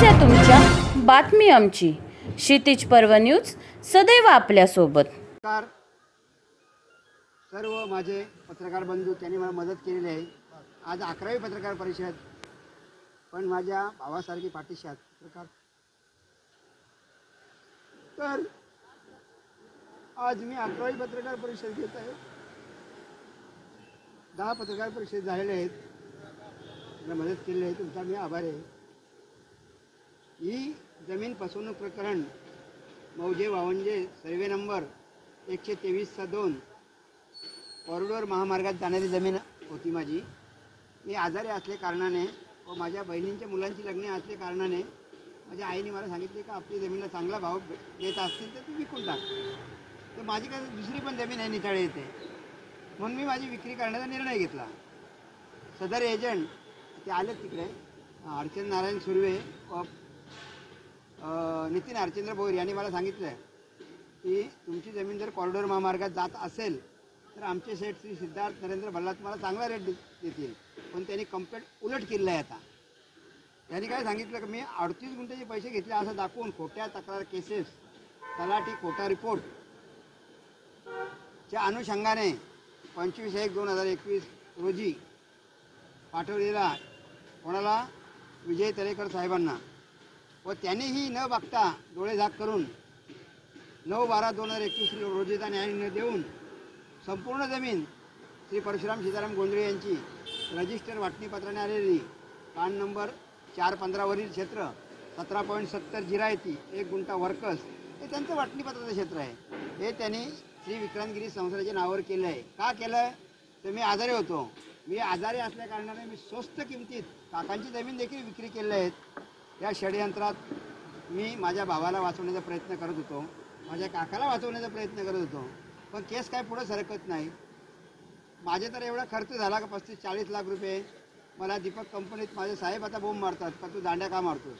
समस्या तुमच्या, बातमी आमची. क्षितिज पर्व न्यूज सदैव आपल्यासोबत. सर्व माझे पत्रकार बंधू त्यांनी मला मदत केलेली आहे. आज 11वी पत्रकार परिषद, पण माझ्या भावासारखी पाठीशी आहेत पत्रकार. तर आज मी 11वी पत्रकार परिषद घेत आहे. 10 पत्रकार परिषद झालेले आहेत. मला मदत केलेली आहे, तुमचा मी आभारी आहे. ही जमीन फसवणूक प्रकरण मौजे वावंजे सर्वे नंबर 123/2 कॉरिडॉर महामार्गात जाणारी जमीन होती माझी. मी आजारी असल्या कारणाने व माझ्या बहिणींच्या मुलांची लग्ने असल्या कारणाने माझ्या आईने मला सांगितले की आपली जमीनला चांगला भाव देत असतील तर तू विकून टाक. तर माझी काय दुसरी पण जमीन आहे निताळे येते, म्हणून मी माझी विक्री करण्याचा निर्णय घेतला. सदर एजंट ते आले तिकडे, अर्चन नारायण सुर्वे व नितीन हरचंद्र भोईर यांनी मला सांगितलं की तुमची जमीन जर कॉरिडॉर महामार्गात जात असेल तर आमचे सेठ श्री सिद्धार्थ नरेंद्र भल्ला तुम्हाला चांगला रेट देतील. पण त्यांनी कंप्लेंट उलट केलेलं आहे. आता त्यांनी काय सांगितलं की मी 38 गुंठेचे पैसे घेतले असं दाखवून खोट्या तक्रार केसेस, तलाठी खोटा रिपोर्ट च्या अनुषंगाने 25/1/2021 रोजी पाठवलेला कोणाला, विजय तळेकर साहेबांना, व त्यांनीही न बघता डोळे झाक करून 9/12/2021 रोजीचा न्याय न देऊन संपूर्ण जमीन श्री परशुराम सीताराम गोंधळे यांची रजिस्टर वाटणीपत्राने आलेली कान नंबर 415 वरील क्षेत्र 17.70 जिरायती 1 गुंठा वर्कस हे त्यांचं वाटणीपत्राचं क्षेत्र आहे. हे त्यांनी श्री विक्रांतगिरी संस्थेच्या नावावर केलं आहे. का केलं आहे तर मी आजारी होतो. मी आजारी असल्या कारणाने मी स्वस्त किमतीत काकांची जमीन देखील विक्री केलेली आहेत. या षडयंत्रात मी माझ्या भावाला वाचवण्याचा प्रयत्न करत होतो, माझ्या काकाला वाचवण्याचा प्रयत्न करत होतो, पण केस काय पुढे सरकत नाही. माझे तर एवढा खर्च झाला का 35-40 लाख रुपये. मला दीपक कंपनीत माझे साहेब आता बोंब मारतात का तू दांड्या का मारतोस.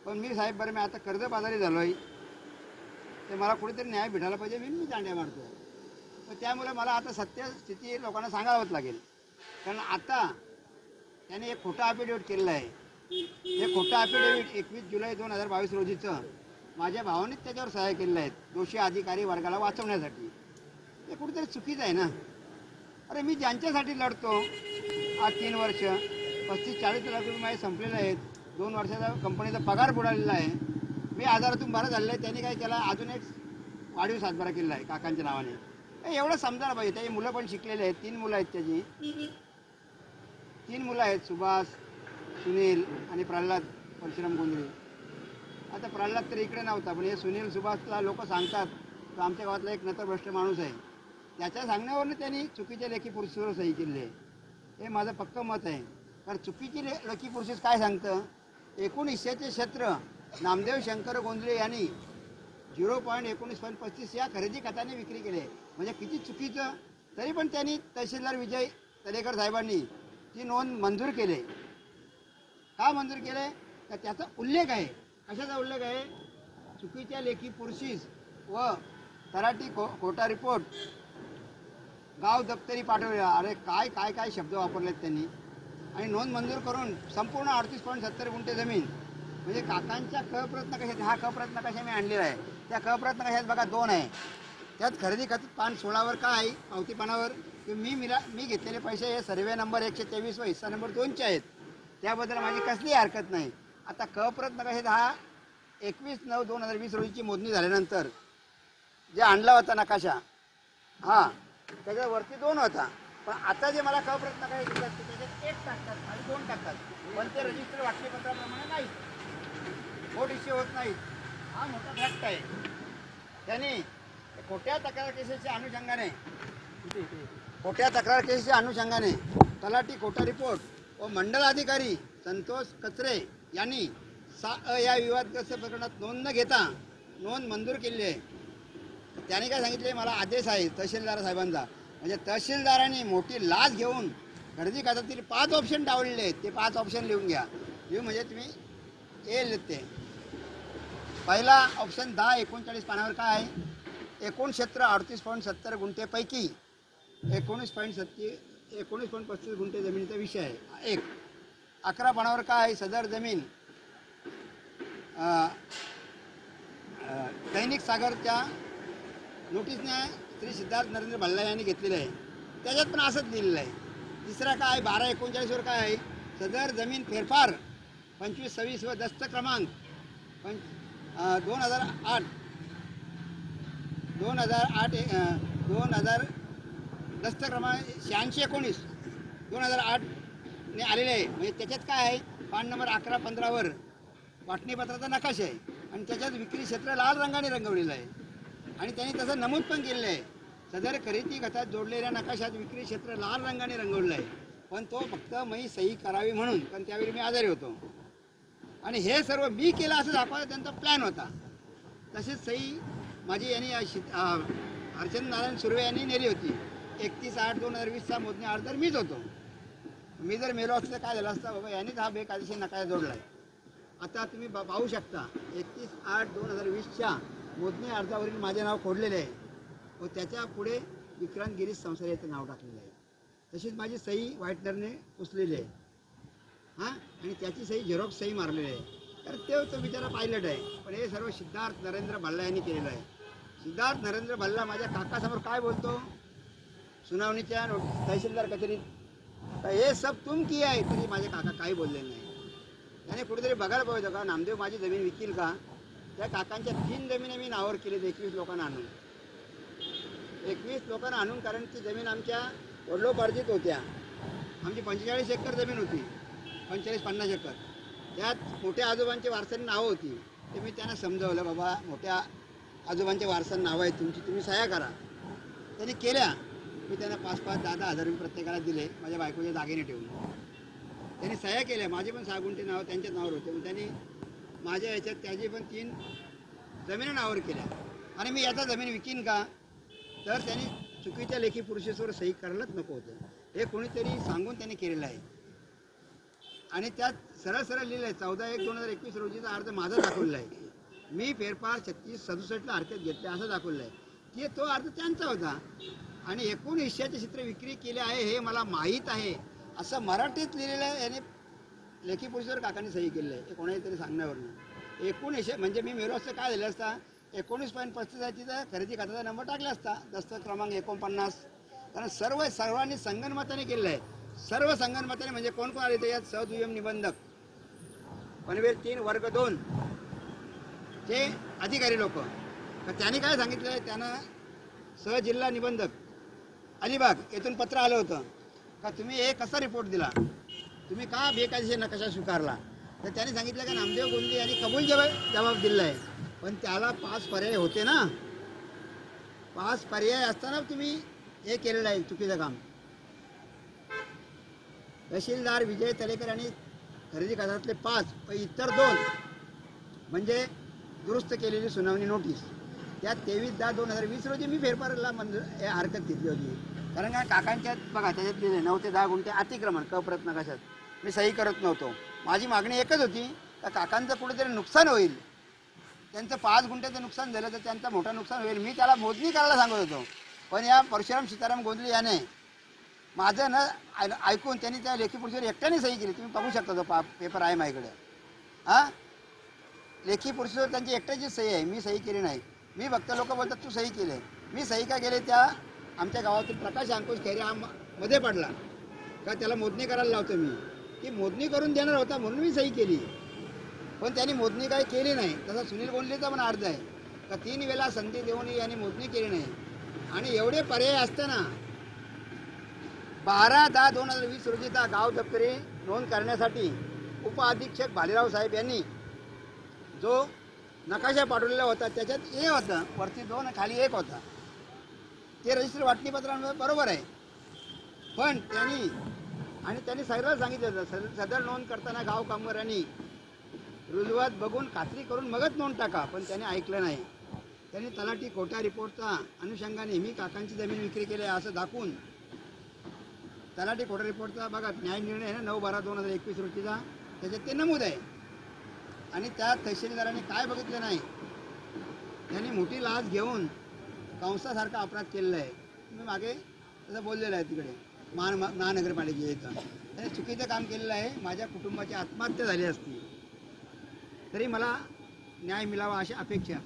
पण मी साहेब बरं मी आता कर्जबाजारी झालो आहे, ते मला कुठेतरी न्याय भेटायला पाहिजे, मी दांड्या मारतो. तर त्यामुळे मला आता सत्यस्थिती लोकांना सांगावंच लागेल. कारण आता त्याने एक खोटा ॲफिडेविट केलेलं आहे. हे खोटं ॲफिडेविट 21 जुलै 2022 रोजीचं माझ्या भावानेच त्याच्यावर सह्या केलेल्या आहेत दोषी अधिकारी वर्गाला वाचवण्यासाठी. हे कुठेतरी चुकीचं आहे ना. अरे मी ज्यांच्यासाठी लढतो आज 3 वर्ष 35-40 लाख रुपये माझे संपलेले आहेत. 2 वर्षाचा कंपनीचा पगार बुडालेला आहे. मी आजारातून बरं झालेलं आहे. त्यांनी काय केला, अजून एक वाढीव सातबारा केलेला आहे काकांच्या नावाने. एवढं समजायला पाहिजे. त्याची मुलं पण शिकलेले आहेत. 3 मुलं आहेत त्याची. 3 मुलं आहेत, सुभाष, सुनील आणि प्रल्हाद परशुराम गोंधळे. आता प्रल्हाद तर इकडे नव्हता, पण हे सुनील सुभाषला लोक सांगतात तर आमच्या गावातला एक नतभ्रष्ट माणूस आहे, त्याच्या सांगण्यावरून त्यांनी चुकीच्या लेखी पुरुषावर सही केली आहे. हे माझं पक्कं मत आहे. कारण चुकीची लेखी पुरुष काय सांगतं, 19 हिस्स्याचे क्षेत्र नामदेव शंकर गोंधळे यांनी 0.1935 या खरेदी खताने विक्री केली आहे. म्हणजे किती चुकीचं. तरी पण त्यांनी तहसीलदार विजय तळेकर साहेबांनी ती नोंद मंजूर केली. का मंजूर केले तर त्याचा उल्लेख आहे. कशाचा उल्लेख आहे, चुकीच्या लेखी पुरुषीस व तलाठी खोटा रिपोर्ट, गाव दप्तरी पाठवलेला. अरे काय काय काय शब्द वापरलेत त्यांनी. आणि नोंद मंजूर करून संपूर्ण 38.70 गुंठे जमीन. म्हणजे काकांच्या कप्रत्न कशात, हा कप्रत्न कशा मी आणलेला आहे, त्या कप्रत्न कशात बघा 2 आहे. त्यात खरेदी खत पान 16वर काय आहे, पावती पानावर की मी घेतलेले पैसे हे सर्वे नंबर 123 व हिस्सा नंबर 2चे आहेत. त्याबद्दल माझी कसली हरकत नाही. आता कप्रत्न कशात, हा 21/9/2020 रोजीची मोजणी झाल्यानंतर जे आणला होता नकाशा, हां त्याच्यावरती 2 होता. पण आता जे मला कप्रत्न काय घेतात त्याच्यात 1 टाकतात आणि 2 टाकतात. पण ते रजिस्टर वाटणीपत्राप्रमाणे नाही, वोट इश्यू होत नाहीत. हा मोठा फॅक्ट आहे. त्यांनी खोट्या तक्रार केसेसच्या अनुषंगाने तलाठी खोटा रिपोर्ट व मंडल अधिकारी संतोष कचरे यांनी या विवादग्रस्त प्रकरणात नोंद न घेता नोंद मंजूर केली आहे. त्याने काय सांगितले, मला आदेश आहे तहसीलदार साहेबांचा. म्हणजे तहसीलदारांनी मोठी लाच घेऊन खरेदी खात्यातील 5 ऑप्शन डावलेले आहेत. ते 5 ऑप्शन लिहून घ्या. म्हणजे तुम्ही येईल ते. पहिला ऑप्शन 10-39 पानावर काय आहे, एकूण क्षेत्र 38.70 गुंठेपैकी 19.35 गुंठे जमिनीचा विषय आहे. 1 11 पानावर काय आहे, सदर जमीन दैनिक सागरच्या नोटीसने श्री सिद्धार्थ नरेंद्र भल्ला यांनी घेतलेलं आहे. त्याच्यात पण असंच लिहिलेलं आहे. तिसरा काय 12/39 काय आहे, सदर जमीन फेरफार 2526 व दस्त क्रमांक 2008 दस्त क्रमांक 8619 2008 ने आलेले आहे. म्हणजे त्याच्यात काय आहे, पान नंबर 11-15वर वाटणीपत्राचा नकाशा आहे आणि त्याच्यात विक्री क्षेत्र लाल रंगाने रंगवलेलं आहे आणि त्यांनी तसं नमूद पण केलेलं आहे. सदर खरेदी खतात जोडलेल्या नकाशात विक्री क्षेत्र लाल रंगाने रंगवलेलं आहे, पण तो फक्त मी सही करावी म्हणून, पण त्यावेळी मी आजारी होतो आणि हे सर्व मी केलं असं दाखवायचा त्यांचा प्लॅन होता. तसेच सही माझी यांनी अर्चन नारायण सुर्वे यांनी नेली होती. 31/8/2020चा मोजणी अर्जदार मीच होतो. मी जर मेलो असतं काय झालं असतं, बाबा यांनीच हा बेकायदेशीर नकाशा जोडला आहे. आता तुम्ही पाहू शकता 31/8/2020च्या मोजणी अर्जावरील माझे नाव खोडलेले आहे व त्याच्या पुढे विक्रांत गिरीश संसार याचं नाव टाकलेलं आहे. तशीच माझी सही व्हाईटनरने पुसलेली आहे आणि त्याची सही झेरॉक्स सही मारलेली आहे. तर तो बिचारा पायलट आहे, पण हे सर्व सिद्धार्थ नरेंद्र भल्ला यांनी केलेलं आहे. सिद्धार्थ नरेंद्र भल्ला माझ्या काकासमोर काय बोलतो सुनावणीच्या तहसीलदार कचेरीत, तर हे सब तुम किया आहे, तरी माझे काका काही बोललेले नाही. त्याने कुठेतरी बघायला पाहिजे का नामदेव माझी जमीन विकील का. त्या काकांच्या 3 जमिनी मी नावावर केली 21 लोकांना आणून 21 लोकांना आणून, कारण ती जमीन आमच्या वडिलोपार्जित होत्या. आमची 45 एकर जमीन होती, 45-50 एकर. त्यात मोठ्या आजोबांचे वारसांनी नावं होती. ते मी त्यांना समजावलं, बाबा मोठ्या आजोबांचे वारसांनी नावं आहेत तुमची, तुम्ही सह्या करा. त्यांनी केल्या. मी त्यांना 5-5, 10-10 हजार रुपये प्रत्येकाला दिले माझ्या बायकोच्या दागिने ठेवून. त्यांनी सह्या केल्या. माझे पण 6 गुंठे नाव त्यांच्याच नावावर होते. मग त्यांनी माझ्या याच्यात त्याची पण 3 जमिनी नावावर केल्या आणि मी याचा जमीन विकीन का, तर त्यांनी चुकीच्या लेखी पुरुषेश्वर सही करायलाच नको होतं. हे कोणीतरी सांगून त्यांनी केलेलं आहे आणि त्यात सरळ सरळ लिहिलं आहे 14/1/2021 रोजीचा अर्ज माझा दाखवलेला आहे. मी फेरफार 3667ला हरकत घेतले असं दाखवलं आहे की तो अर्ज त्यांचा होता आणि एकूण हिश्श्याचे चित्र विक्री केले आहे हे मला माहीत आहे असं मराठीत लिहिलेलं आहे. याने लेखी पुरुषेश्वर काकांनी सही केलेलं आहे. हे कोणाही तरी सांगण्यावरून एकूण हिश्शे म्हणजे मी मेलो असतं काय झालं असता 19.35 खरेदी खात्याचा नंबर टाकला असता, दस्त क्रमांक 49. कारण सर्वांनी संगनमताने केलेलं आहे. सर्व संगनमताने म्हणजे कोण कोण आले यात सहदुय्यम निबंधक पनवेल 3 वर्ग 2 चे अधिकारी लोक. तर त्यांनी काय सांगितलं आहे, त्यांना सहजिल्हा निबंधक अलिबाग येथून पत्र आलं होतं का तुम्ही हे कसा रिपोर्ट दिला, तुम्ही का बेकायदेशीर नकाशा स्वीकारला. तर त्यांनी सांगितलं का नामदेव गोंदे यांनी कबूल जबाब दिला आहे, पण त्याला 5 पर्याय होते ना. 5 पर्याय असताना तुम्ही हे केलेलं आहे चुकीचं काम. तहसीलदार विजय तलेकर आणि खरेदी खात्यातले 5 व इतर 2 म्हणजे दुरुस्त केलेली सुनावणी नोटीस. त्यात 23/10/2020 रोजी मी फेरफारला हरकत घेतली होती. कारण काय काकांच्यात बघा त्याच्यात लिहिले 9 ते 10 गुंठे अतिक्रमण कप्रत नकाशात मी सही करत नव्हतो. माझी मागणी एकच होती का काकांचं कुठेतरी नुकसान होईल, त्यांचं 5 गुंठ्याचं नुकसान झालं तर त्यांचं मोठं नुकसान होईल. मी त्याला मोजणी करायला सांगत होतो, पण या परशुराम सीताराम गोंधळे याने माझं न ऐकून त्यांनी त्या लेखी पुरुषावर एकट्याने सही केली. तुम्ही बघू शकता तो पेपर आहे माझ्याकडे. लेखी पुरुषावर त्यांची एकट्याची सही आहे, मी सही केली नाही. मी फक्त लोक बोलतात तू सही केले, मी सही का केले. त्या आमच्या गावातील प्रकाश अंकुश खैरे हा मध्ये पडला का त्याला मोजणी करायला लावतो मी, की मोजणी करून देणार होता म्हणून मी सही केली, पण त्यांनी मोजणी काही केली नाही. तसा सुनील गोंधळेचा पण अर्ज आहे का 3 वेळा संधी देऊनही यांनी मोजणी केली नाही. आणि एवढे पर्याय असताना 12/10/2020 रोजीचा गाव दप्तरी नोंद करण्यासाठी उपअधीक्षक भालेराव साहेब यांनी जो नकाशा पाठवलेला होता त्याच्यात हे होतं वरती 2 खाली 1 होता. ते रजिस्टर वाटणीपत्रांमध्ये बरोबर आहे, पण त्यांनी सगळं सांगितलं होतं सदर नोंद करताना गाव कामगारांनी रुजवत बघून खात्री करून मगच नोंद टाका, पण त्यांनी ऐकलं नाही. त्यांनी तलाठी खोटा रिपोर्टचा अनुषंगाने मी काकांची जमीन विक्री केली आहे असं दाखवून तलाठी खोटा रिपोर्टचा बघा न्याय निर्णय आहे ना 9/12/2021 रोजीचा, त्याच्यात ते नमूद आहे. आणि त्या तहसीलदारांनी काय बघितलं नाही, त्यांनी मोठी लाच घेऊन कंसासारखा अपराध केलेला आहे. मी मागे तसं बोललेलं आहे तिकडे महानगरपालिकेचं. त्यांनी चुकीचं काम केलेलं आहे. माझ्या कुटुंबाची आत्महत्या झाली असती तरी मला न्याय मिळावा अशी अपेक्षा.